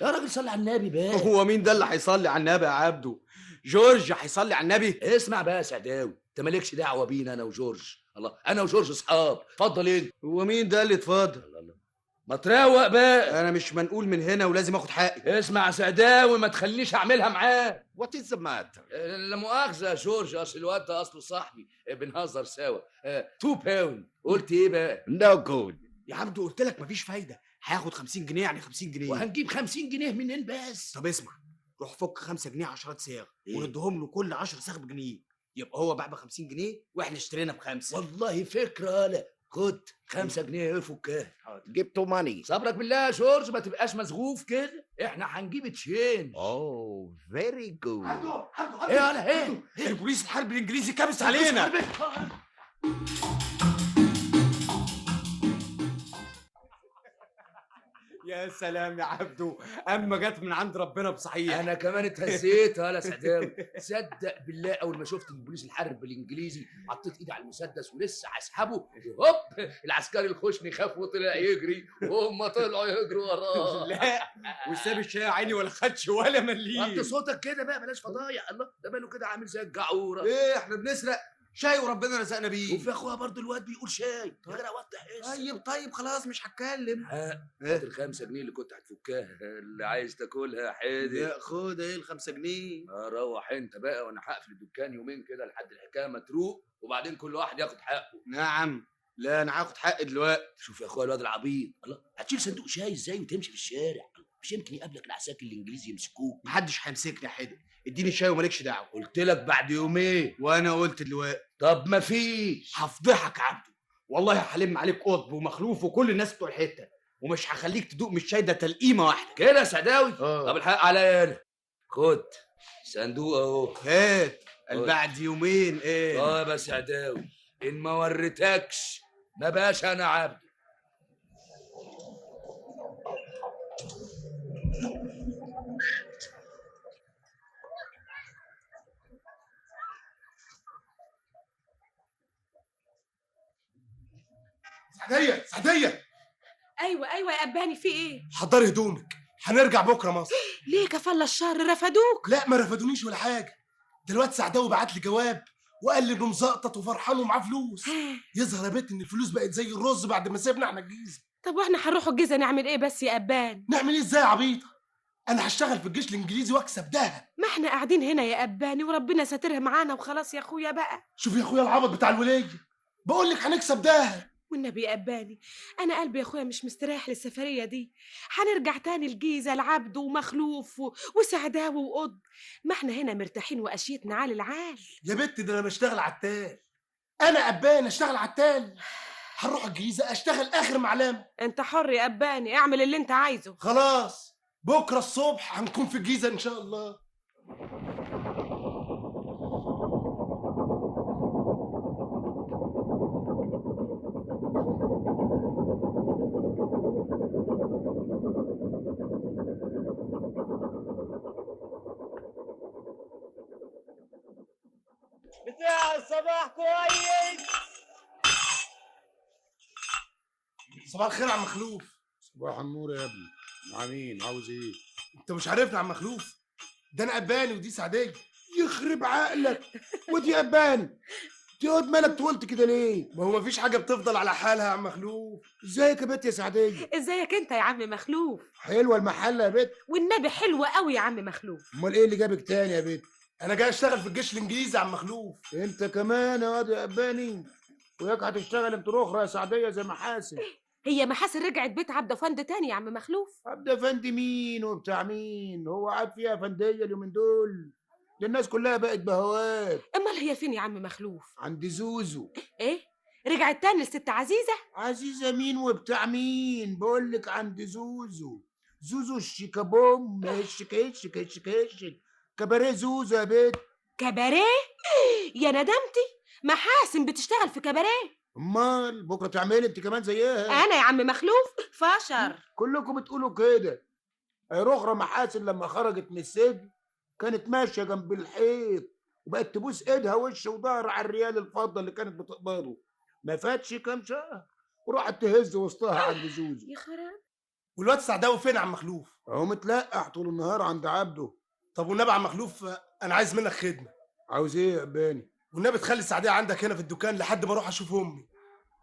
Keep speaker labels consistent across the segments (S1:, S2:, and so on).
S1: يا راجل صلي على النبي بقى.
S2: هو مين ده اللي هيصلي على النبي يا عبده؟ جورج هيصلي على النبي؟
S1: اسمع بقى يا سعداوي، انت مالكش دعوه بينا انا وجورج. الله، انا وجورج اصحاب. اتفضل انت.
S2: هو مين ده اللي اتفضل؟
S1: الله، ما تروق بقى.
S2: انا مش منقول من هنا ولازم اخد حقي.
S1: اسمع يا سعداوي، ما تخلينيش اعملها معاه.
S3: What is the matter?
S1: لا مؤاخذه يا جورج، اصل الواد ده اصله صاحبي، بنهزر سوا. 2 باوند. قلت ايه بقى؟
S3: No good.
S2: يا عبده قلت لك مفيش فايده، هياخد 50 جنيه يعني 50 جنيه.
S1: وهنجيب 50 جنيه منين بس؟
S2: طب اسمع، روح فك 5 جنيه 10 صياغ
S1: إيه؟
S2: ونديهم له كل 10 صاغ بجنيه، يبقى هو باع ب 50 جنيه واحنا اشترينا ب5.
S1: والله فكره. لا خد 5 جنيه يفكها.
S3: جبتوا money.
S1: صبرك بالله يا جورج، ما تبقاش مسغوف كده، احنا هنجيب تشينج.
S3: Oh, very good.
S1: ايه يالا ايه؟
S2: البوليس الحرب الانجليزي كابس علينا. يا سلام يا عبدو، اما جت من عند ربنا بصحيح.
S1: انا كمان اتهزيت يا سعداوي. صدق بالله اول ما شفت البوليس الحرب بالانجليزي حطيت ايدي على المسدس ولسه هسحبه، هوب العسكري الخشني خاف وطلع يجري وهم طلعوا يجروا وراه.
S2: لا وساب الشاي يا عيني ولا خدش ولا
S1: وطي
S2: مليم.
S1: صوتك كده بقى، بلاش فضايح. الله، ده باله كده عامل زي الجعوره.
S2: ايه احنا بنسرق شاي وربنا رزقنا بيه.
S1: وفي اخوها برضو الواد بيقول شاي. يا جدع وضح اسم.
S2: طيب خلاص مش هتكلم.
S1: هات ال5 جنيه اللي كنت هتفكها، اللي عايز تاكلها يا حيدر.
S2: لا خد ايه ال5 جنيه.
S1: روح انت بقى، وانا هقفل الدكان يومين كده لحد الحكايه ما تروق، وبعدين كل واحد ياخد حقه.
S2: نعم. لا انا هاخد حقي دلوقتي.
S1: شوف يا اخويا الواد العبيط، الله هتشيل صندوق شاي ازاي وتمشي في الشارع؟ مش يمكن يقابلك العساكر الانجليزي يمسكوك؟
S2: محدش هيمسكني يا حدق، اديني الشاي ومالكش دعوه.
S1: قلت لك بعد يومين.
S2: وانا قلت دلوقتي.
S1: طب مفيش.
S2: هفضحك يا عبده، والله هلم عليك قطب ومخلوف وكل الناس بتوع الحته، ومش هخليك تدوق من الشاي ده تلقيمه واحده
S1: كده يا سعداوي. طب الحق عليا انا. خد صندوق اهو.
S2: هات. بعد يومين ايه؟
S1: طيب يا سعداوي، ان ما وريتكش ما بقاش انا عبد.
S4: سعدية
S5: ايوه يا اباني، في ايه؟
S4: حضري هدومك، هنرجع بكره مصر.
S5: ليه كفل الشر رفدوك؟
S4: لا ما رفضونيش ولا حاجه، دلوقتي سعداوي بعت لي جواب وقال لي انه مزقطط وفرحان ومعاه فلوس. يظهر يا بنت ان الفلوس بقت زي الرز بعد ما سيبنا احنا الجيزه.
S5: طب واحنا هنروحوا الجيزه نعمل ايه بس يا ابان؟
S4: نعمل ايه ازاي يا عبيطه؟ انا هشتغل في الجيش الانجليزي واكسب دهب.
S5: ما احنا قاعدين هنا يا اباني وربنا ساترها معانا وخلاص يا اخويا بقى.
S4: شوف يا اخويا العبط بتاع الوليه، بقول لك هنكسب دهب.
S5: والنبي يا اباني انا قلبي يا اخويا مش مستريح للسفريه دي. هنرجع تاني الجيزه لعبد ومخلوف وسعداوي وقض. ما احنا هنا مرتاحين واشيتنا عال العال.
S4: يا بنت ده انا بشتغل عتال، انا ابان اشتغل عتال. هنروح الجيزه اشتغل اخر معلم.
S5: انت حر يا اباني، اعمل اللي انت عايزه.
S4: خلاص بكره الصبح هنكون في الجيزه ان شاء الله.
S6: بتاع الصباح كويس.
S4: صباح الخير يا عم مخلوف.
S6: صباح النور يا ابني. مع مين؟ عاوز ايه؟
S4: انت مش عارفني يا عم مخلوف، ده انا اباني ودي سعديه.
S6: يخرب عقلك، ودي اباني تقعد مالك طولت كده ليه؟
S4: ما هو مفيش حاجه بتفضل على حالها يا عم مخلوف.
S6: ازيك يا بت يا سعديه؟
S5: ازيك انت يا عم مخلوف؟
S6: حلوه المحله يا بت.
S5: والنبي حلوه قوي يا عم مخلوف.
S6: امال ايه اللي جابك تاني يا بت؟
S4: انا جاي اشتغل في الجيش الانجليزي يا عم مخلوف.
S6: انت كمان يا واد يا اباني؟ وياك هتشتغل انت اخرى يا سعديه زي محاسن.
S5: هي محاسن رجعت بيت عبد فند تاني يا عم مخلوف؟
S6: عبد افندي مين وبتاع مين؟ هو قاعد فيها فنديه اليومين دول؟ ده الناس كلها بقت بهوات.
S5: امال هي فين يا عم مخلوف؟
S6: عند زوزو.
S5: ايه؟ رجعت تاني لست عزيزه؟
S6: عزيزه مين وبتاع مين؟ بقول لك عند زوزو. زوزو الشيكابوم الشيك كباريه زوزو يا بيت.
S5: كباريه؟ يا ندمتي، محاسن بتشتغل في كباريه.
S6: امال بكره تعملي انت كمان زيها؟
S5: انا يا عم مخلوف فشر.
S6: كلكم بتقولوا كده. رخرة محاسن لما خرجت من السجن كانت ماشيه جنب الحيط وبقت تبوس ايدها وش وظهر على الريال الفضه اللي كانت بتقبضه. ما فاتش كام شهر وراحت تهز وسطها عند زوزو.
S5: يا خراب.
S4: والواد سعداوي فين يا عم مخلوف؟
S6: هو متلقح طول النهار عند عبده.
S4: طب والنبي يا عم مخلوف، انا عايز منك خدمه.
S6: عاوز ايه يا باني؟
S4: والنبي تخلي السعديه عندك هنا في الدكان لحد ما اروح اشوف امي.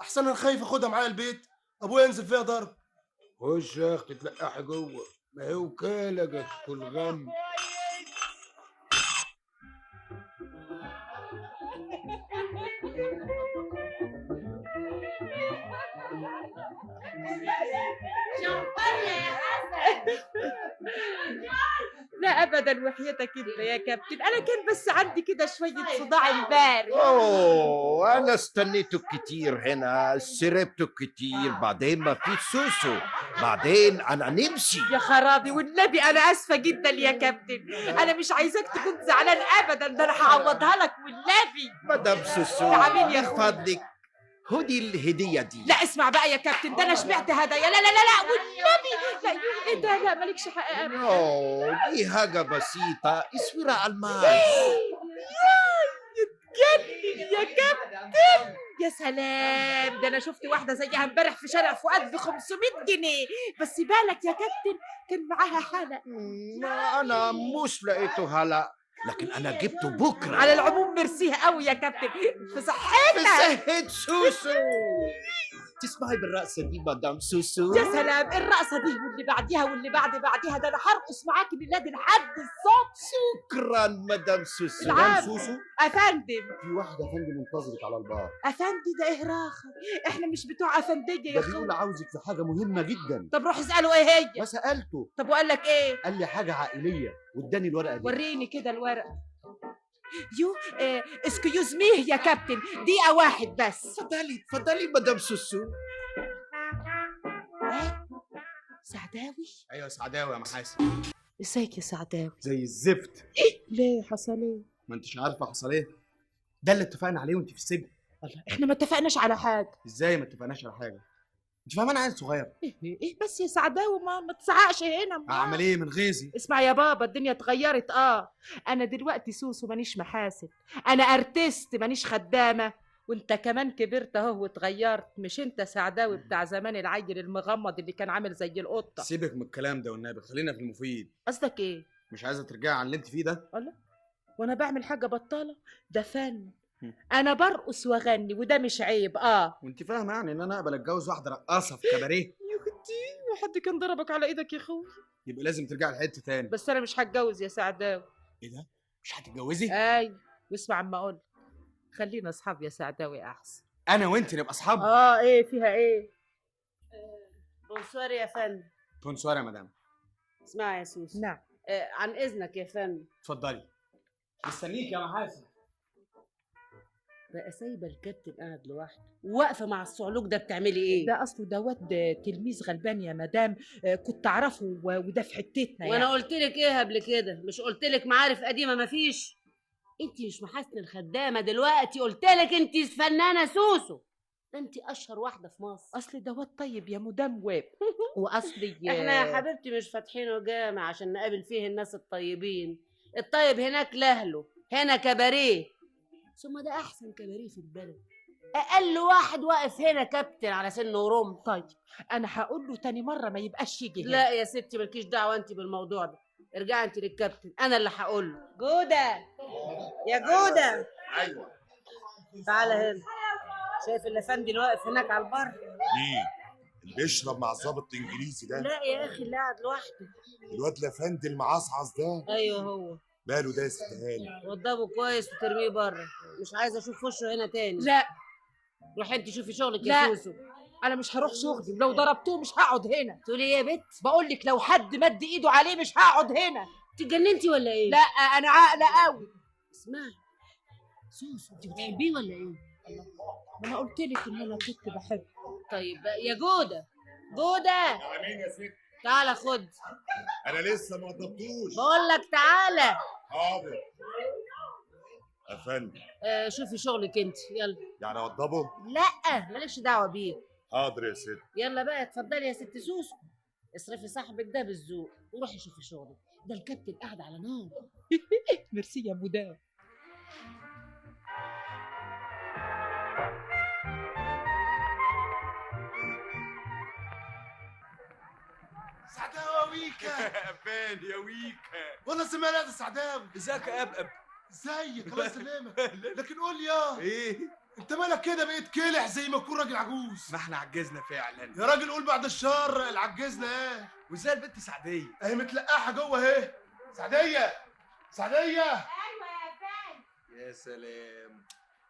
S4: احسن انا خايف اخدها معايا البيت، ابويا ينزل فيها ضرب.
S6: خش يا اختي تلقحي جوه، ما هي وكالة كل غم.
S5: لا ابدا وحياتك انت يا كابتن، انا كان بس عندي كده شويه صداع امبارح.
S3: اوه انا استنيتك كتير هنا، شربتك كتير، بعدين ما في سوسو، بعدين انا نمشي.
S5: يا خرابي والنبي انا اسفه جدا يا كابتن، انا مش عايزاك تكون زعلان ابدا، ده انا هعوضها لك والنبي.
S3: مدام سوسو
S5: تعبين يا
S3: من
S5: أخوي.
S3: فضلك خدي الهدية دي.
S5: لا اسمع بقى يا كابتن، ده انا شبعت هدايا. لا لا لا لا والنبي لا. ايه ده؟ لا مالكش حق ابدا.
S3: اوه دي حاجة بسيطة، اسورة الماس.
S5: يتجنن يا كابتن، يا سلام، ده انا شفت واحده زيها امبارح في شارع فؤاد ب 500 جنيه، بس بالك يا كابتن كان معاها حلق.
S3: انا مش لقيته هلا، لكن انا جبته بكرة.
S5: على العموم ميرسيها قوي يا كابتن، في صحتك.
S3: بسهد سوسو. تسمعي بالرقصة دي مدام سوسو؟
S5: يا سلام، الرقصه دي واللي بعديها واللي بعديها، ده انا هرقص معاكي بالله لحد الصبح.
S3: شكرا مدام سوسو.
S5: العفو.
S7: سوسو،
S5: افندم.
S7: في واحدة فندم منتظرك على البار.
S5: افندي ده ايه راخر؟ احنا مش بتوع افنديه يا
S7: ده
S5: اخوي.
S7: بيقول عاوزك في حاجة مهمة جدا.
S5: طب روح اساله ايه هي.
S7: ما سألته،
S5: طب وقال لك ايه؟
S7: قال لي حاجة عائلية واداني الورقة دي.
S5: وريني كده الورق. يو اسكيوز مي يا كابتن، دقيقة واحد بس.
S3: اتفضلي مدام سوسو.
S5: سعداوي؟
S2: ايوه سعداوي يا محاسن.
S5: ازيك يا سعداوي؟
S2: زي الزفت.
S5: ليه حصل ايه؟
S2: ما انتش عارفة حصل ايه؟ ده اللي اتفقنا عليه وانت في السجن.
S5: الله، احنا ما اتفقناش على حاجة.
S2: ازاي ما اتفقناش على حاجة؟ انت فاهمة انا عيل صغير.
S5: ايه بس يا سعداوي، ما تزعقش هنا.
S2: اعمل ايه من غيظي؟
S5: اسمع يا بابا، الدنيا اتغيرت. انا دلوقتي سوسو، مانيش محاسب، انا ارتست، مانيش خدامه. وانت كمان كبرت اهو واتغيرت، مش انت سعداوي بتاع زمان العيل المغمض اللي كان عامل زي القطه.
S2: سيبك من الكلام ده والنبي، خلينا في المفيد.
S5: قصدك ايه؟
S2: مش عايزة ترجعي عن اللي انت فيه ده؟
S5: الله، وانا بعمل حاجه بطاله؟ ده فن، انا برقص واغني وده مش عيب.
S2: وانت فاهمة يعني ان انا اقبل اتجوز واحدة رقاصة في كباريه؟
S5: يا ختي، وحد كان ضربك على ايدك يا اخوي؟
S2: يبقى لازم ترجعي لحتة تاني.
S5: بس انا مش هتجوز يا سعداوي.
S2: ايه ده؟ مش هتتجوزي؟
S5: ايوه، واسمع عما اقول، خلينا اصحاب يا سعداوي احسن.
S2: انا وانت نبقى اصحاب.
S5: ايه فيها ايه؟
S8: بونسوار يا فندم.
S2: بونسوار يا مدام.
S8: اسمعي يا سوسو.
S5: نعم.
S8: عن اذنك يا فندم.
S2: اتفضلي. مستنيك يا محاسن.
S8: بقى سايبه الكابتن قاعد لوحده واقفه مع الصعلوك ده، بتعملي ايه؟
S5: ده اصله دوت تلميذ غلبان يا مدام، كنت اعرفه وده في حتتنا
S8: وانا
S5: يعني.
S8: قلت لك ايه قبل كده؟ مش قلت لك معارف قديمه مفيش؟ انت مش محاسن الخدامه دلوقتي، قلت لك انت فنانه سوسو، ده انت اشهر واحده في مصر.
S5: اصل دوت طيب يا مدام واب واصلي
S8: احنا يا حبيبتي مش فاتحينه جامع عشان نقابل فيه الناس الطيبين. الطيب هناك لاهله، هنا كباريه، ثم ده احسن كباريه في البلد. اقل واحد واقف هنا كابتن على سن ورمح.
S5: طيب انا هقول له تاني مره ما يبقاش يجي هنا.
S8: لا يا ستي مالكيش دعوه انت بالموضوع ده، ارجعي انت للكابتن، انا اللي هقول له. جوده يا جوده.
S9: ايوه
S8: تعالى هنا. شايف الافندي اللي واقف هناك على البر؟
S9: مين اللي بيشرب مع الظابط الانجليزي ده؟
S8: لا يا اخي اللي قاعد لوحده.
S9: الواد الافندي المعصعص ده؟
S8: ايوه هو.
S9: ماله ده يا ست هاني؟
S8: وضبه كويس وترميه بره، مش عايزه اشوف وشه هنا تاني.
S5: لا
S8: روحي انت شوفي شغلك
S5: لا.
S8: يا سوسو.
S5: انا مش هروح شغلي، ولو ضربتوه مش هقعد هنا.
S8: تقولي ايه يا بت؟
S5: بقول لك لو حد مد ايده عليه مش هقعد هنا.
S8: اتجننتي ولا ايه؟
S5: لا انا عاقله قوي.
S8: اسمعي سوسو، انت بتحبيه ولا ايه؟
S5: ما انا قلت لك ان انا كنت بحبه.
S8: طيب يا جوده، جوده
S9: على مين يا ست؟
S8: تعالى خد.
S9: انا لسه ما وضبتوش.
S8: بقول لك تعالى.
S9: حاضر يا فندم.
S8: شوفي شغلك انت، يلا.
S9: يعني اوضبه؟
S8: لا مالكش دعوه بيه.
S9: حاضر يا ست.
S8: يلا بقى اتفضلي يا ست سوسو، اصرفي صاحبك ده بالذوق وروحي شوفي شغلك، ده الكابتن قاعد على نار.
S5: ميرسي يا مدام.
S4: ويكا.
S10: ابان يا ويكا.
S4: والله سمعنا يا سعداوي.
S10: ازيك يا ابقب؟
S4: ازيك؟ الله يسلمك. لكن قول لي يا
S10: ايه؟
S4: انت مالك كده بقيت كلح زي ما تكون راجل عجوز؟
S10: ما احنا عجزنا فعلا
S4: يا راجل قول بعد الشر العجزنا ايه؟
S10: وازاي البنت سعديه؟
S4: اهي متلقاحه جوه اهي. سعديه سعديه.
S8: ايوه يا فندم.
S2: يا سلام،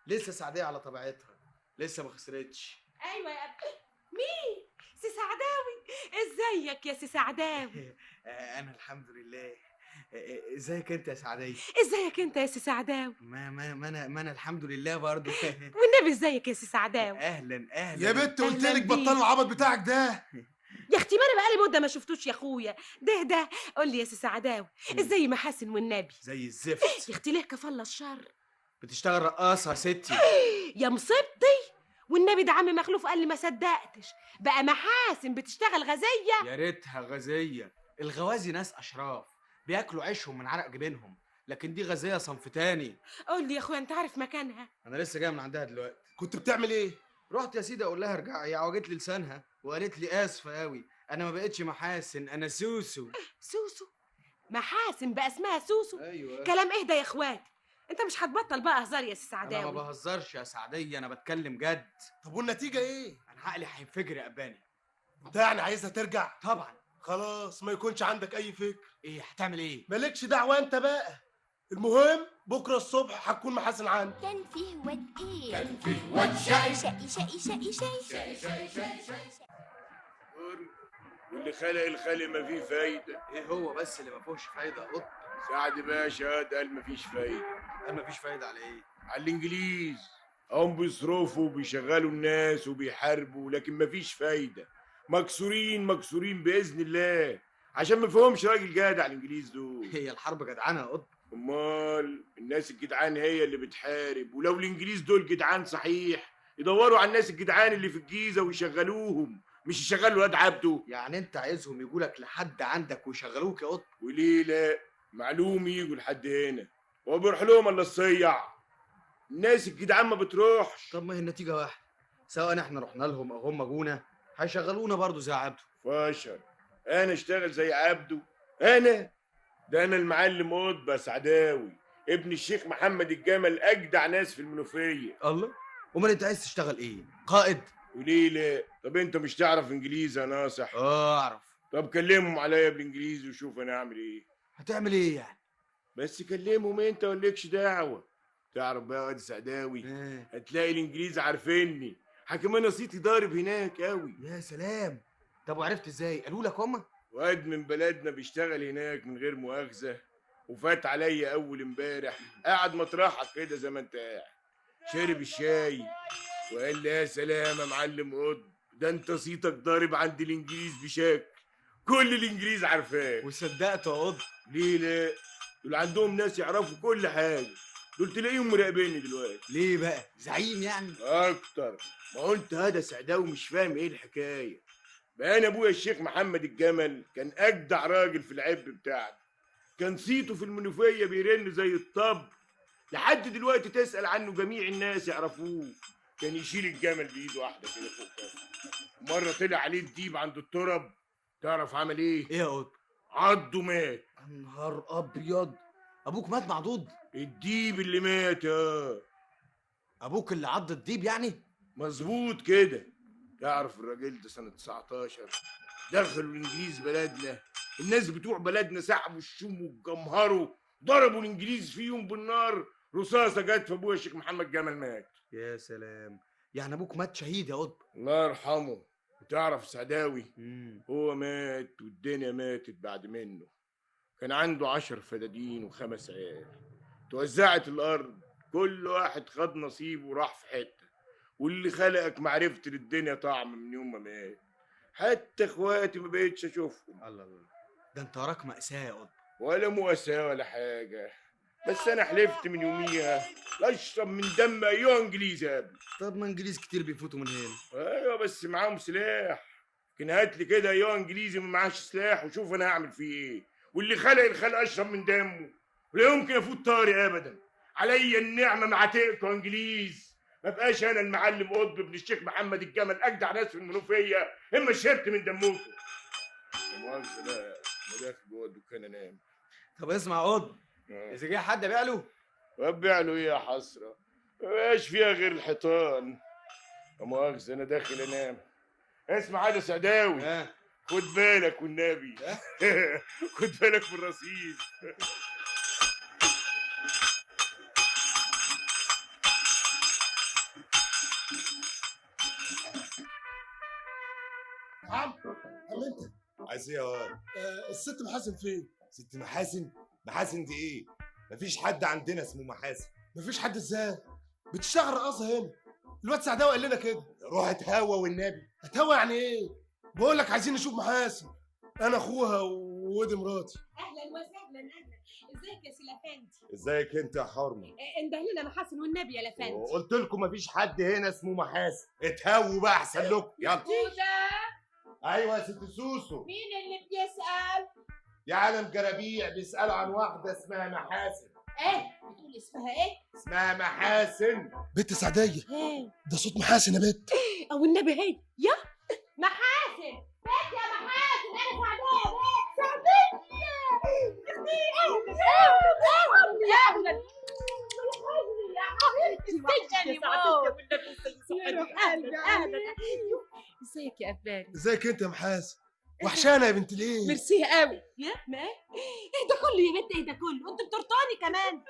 S2: لسه سعديه على طبيعتها، لسه ما خسرتش.
S5: ايوه يا مين؟ سي سعداوي، ازيك يا سي سعداوي؟
S2: انا الحمد لله. ازيك انت يا سعديه؟
S5: ازيك انت يا سي سعداوي؟
S2: ما انا الحمد لله برضه.
S5: والنبي ازيك يا سي سعداوي؟
S2: اهلا
S4: يا بنت قلت
S5: أهلاً
S4: لك
S5: بيك.
S4: بطل العبط بتاعك ده.
S5: يا اختي ما انا بقالي مده ما شفتوش يا اخويا. ده قول لي يا سي سعداوي، ازاي محاسن والنبي؟
S2: زي الزفت.
S5: يا اختي ليه كفالة الشر؟
S2: بتشتغل رقاصه يا ستي.
S5: يا مصيبتي، والنبي ده عم مخلوف قال لي ما صدقتش، بقى محاسن بتشتغل غزيه.
S2: يا ريتها غازيه. الغوازي ناس اشراف بياكلوا عيشهم من عرق جبينهم، لكن دي غازيه صنف تاني.
S5: قول لي يا اخويا، انت عارف مكانها؟
S2: انا لسه جاي من عندها دلوقتي.
S4: كنت بتعمل ايه؟
S2: رحت يا سيدي اقول لها ارجعي، هي عوجت لي لسانها وقالت لي اسفه قوي، انا ما بقتش محاسن، انا سوسو.
S5: سوسو؟ محاسن بقى اسمها سوسو؟
S2: ايوه.
S5: كلام اهدى يا اخواتي، انت مش هتبطل بقى هزار يا سي
S2: انا ما
S5: سعداوي؟
S2: بهزرش يا سعديه، انا بتكلم جد.
S4: طب والنتيجه ايه؟
S2: انا عقلي هينفجر يا اباني.
S4: انت يعني عايزها ترجع؟
S2: طبعا.
S4: خلاص ما يكونش عندك اي فكر.
S2: ايه هتعمل ايه؟
S4: مالكش دعوه انت بقى. المهم بكره الصبح هتكون محاسن عندي.
S11: كان فيه واد ايه؟
S4: كان فيه واد شقي.
S11: شقي شقي شقي شقي.
S9: واللي خلق الخلق ما فيه فايده.
S2: ايه هو بس اللي ما فيهوش فايده يا قط؟
S9: سعد باشا قال ما فيش فايده.
S2: قال ما فيش فايده على ايه؟
S9: على الانجليز. هم بيصرفوا وبيشغلوا الناس وبيحاربوا، لكن ما فيش فايده. مكسورين باذن الله، عشان ما فيهمش راجل جدع الانجليز دول.
S2: هي الحرب جدعانه يا قط؟
S9: امال الناس الجدعان هي اللي بتحارب، ولو الانجليز دول جدعان صحيح يدوروا على الناس الجدعان اللي في الجيزه ويشغلوهم، مش يشغلوا واد عبده.
S2: يعني انت عايزهم يجوا لك لحد عندك ويشغلوك يا قط؟
S9: وليه لا؟ معلوم يجوا لحد هنا، هو بيروح لهم الا الصيع. الناس الجدعان ما بتروحش.
S2: طب ما هي النتيجه واحده، سواء احنا رحنا لهم او هم جونا هيشغلونا برضه زي عبده.
S9: فاشر انا اشتغل زي عبده؟ انا ده انا المعلم قطب سعداوي ابن الشيخ محمد الجمل، اجدع ناس في المنوفيه.
S2: الله، امال انت عايز تشتغل ايه؟ قائد؟
S9: وليه لا؟ طب انت مش تعرف انجليزي يا ناصح؟
S2: اعرف.
S9: طب كلمهم عليا بالانجليزي وشوف انا اعمل ايه.
S2: هتعمل ايه يعني؟
S9: بس كلمهم انت ولكش دعوه. تعرف بقى يا واد سعداوي، هتلاقي الانجليز عارفيني، حكم انا صيتي ضارب هناك قوي.
S2: يا سلام، طب وعرفت ازاي؟ قالوا لك هما؟
S9: واد من بلدنا بيشتغل هناك من غير مؤاخذه، وفات عليا اول امبارح قاعد مطرحك كده زي ما انت قاعد، شرب الشاي وقال لي يا سلام يا معلم قطب، ده انت صيتك ضارب عند الانجليز بشكل كل الانجليز عارفاه.
S2: وصدقته يا قطب؟
S9: ليه لا؟ دول عندهم ناس يعرفوا كل حاجه، دول تلاقيهم مراقبيني دلوقتي.
S2: ليه بقى؟ زعيم يعني؟
S9: اكتر. ما هو انت هذا سعداوي مش فاهم ايه الحكايه. بقى انا ابويا الشيخ محمد الجمل كان اجدع راجل في العب بتاعنا، كان صيته في المنوفيه بيرن زي الطب، لحد دلوقتي تسال عنه جميع الناس يعرفوه. كان يشيل الجمل بايده واحده كده فوق كده. مره طلع عليه الديب عند الترب، تعرف عمل ايه؟
S2: ايه يا قطب؟
S9: عضه مات.
S2: نهار ابيض، ابوك مات معضوض؟
S9: الديب اللي مات يا
S2: ابوك اللي عض الديب يعني؟
S9: مظبوط كده. تعرف الراجل ده سنه 19 دخلوا الانجليز بلدنا، الناس بتوع بلدنا سحبوا الشوم واتجمهروا، ضربوا الانجليز فيهم بالنار، رصاصه جت في ابويا الشيخ محمد جمل مات.
S2: يا سلام، يعني ابوك مات شهيد يا قطب؟
S9: الله يرحمه. وتعرف سعداوي هو مات والدنيا ماتت بعد منه. كان عنده 10 فدادين و5 عيال، توزعت الارض، كل واحد خد نصيبه وراح في حته، واللي خلقك معرفت للدنيا طعم من يوم ما مات. حتى اخواتي ما بقتش اشوفهم.
S2: الله، ده انت وراك مأساة يا قطب.
S9: ولا مؤاساة ولا حاجة، بس انا حلفت من يوميها اشرب من دم ايها انجليزي يا ابني.
S2: طب ما انجليز كتير بيفوتوا من هنا.
S9: ايوه بس معاهم سلاح، لكن هات لي كده ايها انجليزي ما معاش سلاح وشوف انا هعمل فيه ايه. واللي خلق الخلق اشرب من دمه، ولا يمكن افوت طاري ابدا. عليا النعمه مع تقكوا انجليز، ما بقاش انا المعلم قطب ابن الشيخ محمد الجمل اجدع ناس في المنوفيه اما شربت من دمكم. لا مؤاخذه بقى، انا داخل جوه الدكان انام.
S2: طب اسمع قط، اذا جه حد بيع له
S9: وابيع له ايه يا حسره؟ مبقاش فيها غير الحيطان. لا مؤاخذه انا داخل انام. اسمع يا سعداوي، خد بالك والنبي. خد بالك من الرصيف.
S4: عم انت
S12: عايز ايه يا واد؟
S4: الست محاسن فين؟
S12: ست محاسن؟ محاسن دي ايه؟ مفيش حد عندنا اسمه محاسن.
S4: مفيش حد ازاي؟ بتشتغل رقاصه هنا. الواد سعداوي قال لنا كده.
S12: روح اتهوى والنبي.
S4: اتهوى يعني ايه؟ بقول لك عايزين نشوف محاسن، انا اخوها ودي مراتي.
S13: اهلا وسهلا اهلا. ازيك يا سي لافندي؟
S12: ازيك انت يا حرمه؟
S13: انده لنا محاسن والنبي يا لافندي.
S12: قلت لكم مفيش حد هنا اسمه محاسن. اتهووا بقى احسن لكم. يلا. ايوه يا ست سوسو.
S13: مين اللي بيسأل؟
S12: يا عالم جرابيع بيسالوا عن واحده اسمها محاسن.
S13: ايه؟ بتقول اسمها ايه؟
S12: اسمها محاسن.
S4: بنت سعديه.
S13: ايه؟
S4: ده صوت محاسن يا بنت.
S13: او النبي هي يا محاسن. بيت يا محاسن، انا سعداء بيت سعدية. اهلا
S5: ازيك يا اباني؟
S4: ازيك انت يا محاسن؟ وحشانه يا بنت الايه؟
S13: ميرسي قوي. يا ما ايه ده كله يا بنت؟ ايه ده كله؟ انت بترطاني كمان.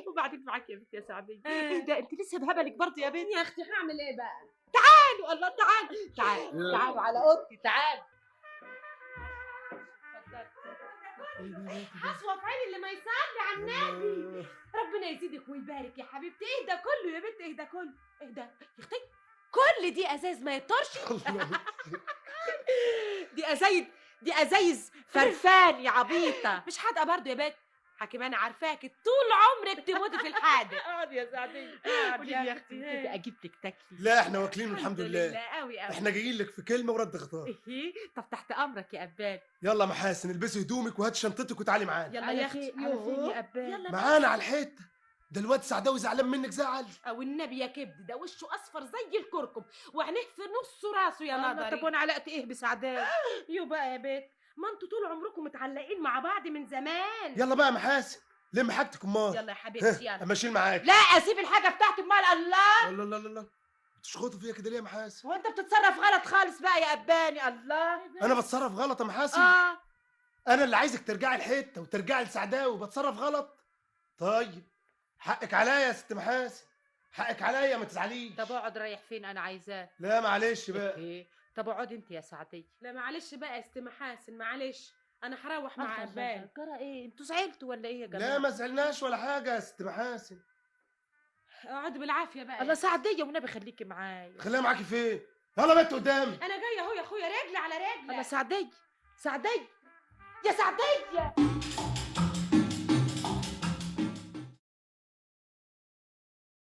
S5: وبعدين معاك يا بنت يا سعديه. ايه ده انت لسه بهبلك برضه يا بنت؟
S13: يا اختي هعمل ايه بقى؟
S5: تعالوا الله تعالوا على اوضتي تعالوا.
S13: حسوة في عين اللي ما يصلي على النبي. ربنا يزيدك ويبارك يا حبيبتي. ايه ده كله يا بنت؟ ايه ده كله؟ ايه ده يا اختي؟ كل دي ازاز ما يطرش.
S5: دي ازايز فرفان يا عبيطه.
S13: مش حادقه برضه يا بنت. حكيم انا عارفاكي طول عمرك تموتي في الحادق.
S5: اقعد يا سعديه. قولي يا اختي كده اجيب لك تاكلي.
S4: لا احنا واكلين الحمد لله.
S13: قوي قوي.
S4: احنا جايين لك في كلمه ورد خطاب.
S5: ايه طب تحت امرك يا ابان.
S4: يلا محاسن البسي هدومك وهات شنطتك وتعالي معانا.
S5: يلا يا اختي. على فين يا ابان؟
S4: معانا على الحته. ده الواد سعداوي زعلان منك زعل.
S13: او النبي يا كبد، ده وشه اصفر زي الكركم وعينيه في نص راسه يا نظري.
S5: طب وانا علقت ايه بسعداوي؟
S13: يو بقى يا بيت، ما انتوا طول عمركم متعلقين مع بعض من زمان.
S4: يلا بقى يا محاسن لم حاجتك امال.
S13: يلا يا حبيبتي يلا.
S4: ماشيين معاك.
S13: لا اسيب الحاجه بتاعتي امال. الله
S4: لا لا لا لا بتشخطوا فيا كده ليه يا محاسن؟
S13: وانت بتتصرف غلط خالص بقى يا اباني. الله
S4: انا بتصرف غلط يا محاسن؟ انا اللي عايزك ترجعي الحته وترجعي لسعداوي بتصرف غلط؟ طيب حقك عليا يا ست محاسن، حقك عليا ما تزعليش.
S5: طب اقعد رايح فين؟ انا عايزاه.
S4: لا معلش بقى.
S5: ايه طب اقعد انت يا سعديه.
S13: لا معلش بقى يا ست محاسن، معلش انا هروح مع ابان.
S5: جرى ايه؟ انتوا زعلتوا ولا ايه يا جماعه؟
S4: لا ما زعلناش ولا حاجه يا ست محاسن.
S13: اقعد بالعافيه بقى.
S5: الله سعديه والنبي خليكي معايا.
S4: خليها معاكي فين؟ يلا بنت قدامي.
S13: انا جايه اهو يا اخويا، رجلي على رجلي.
S5: الله سعديه يا سعديه.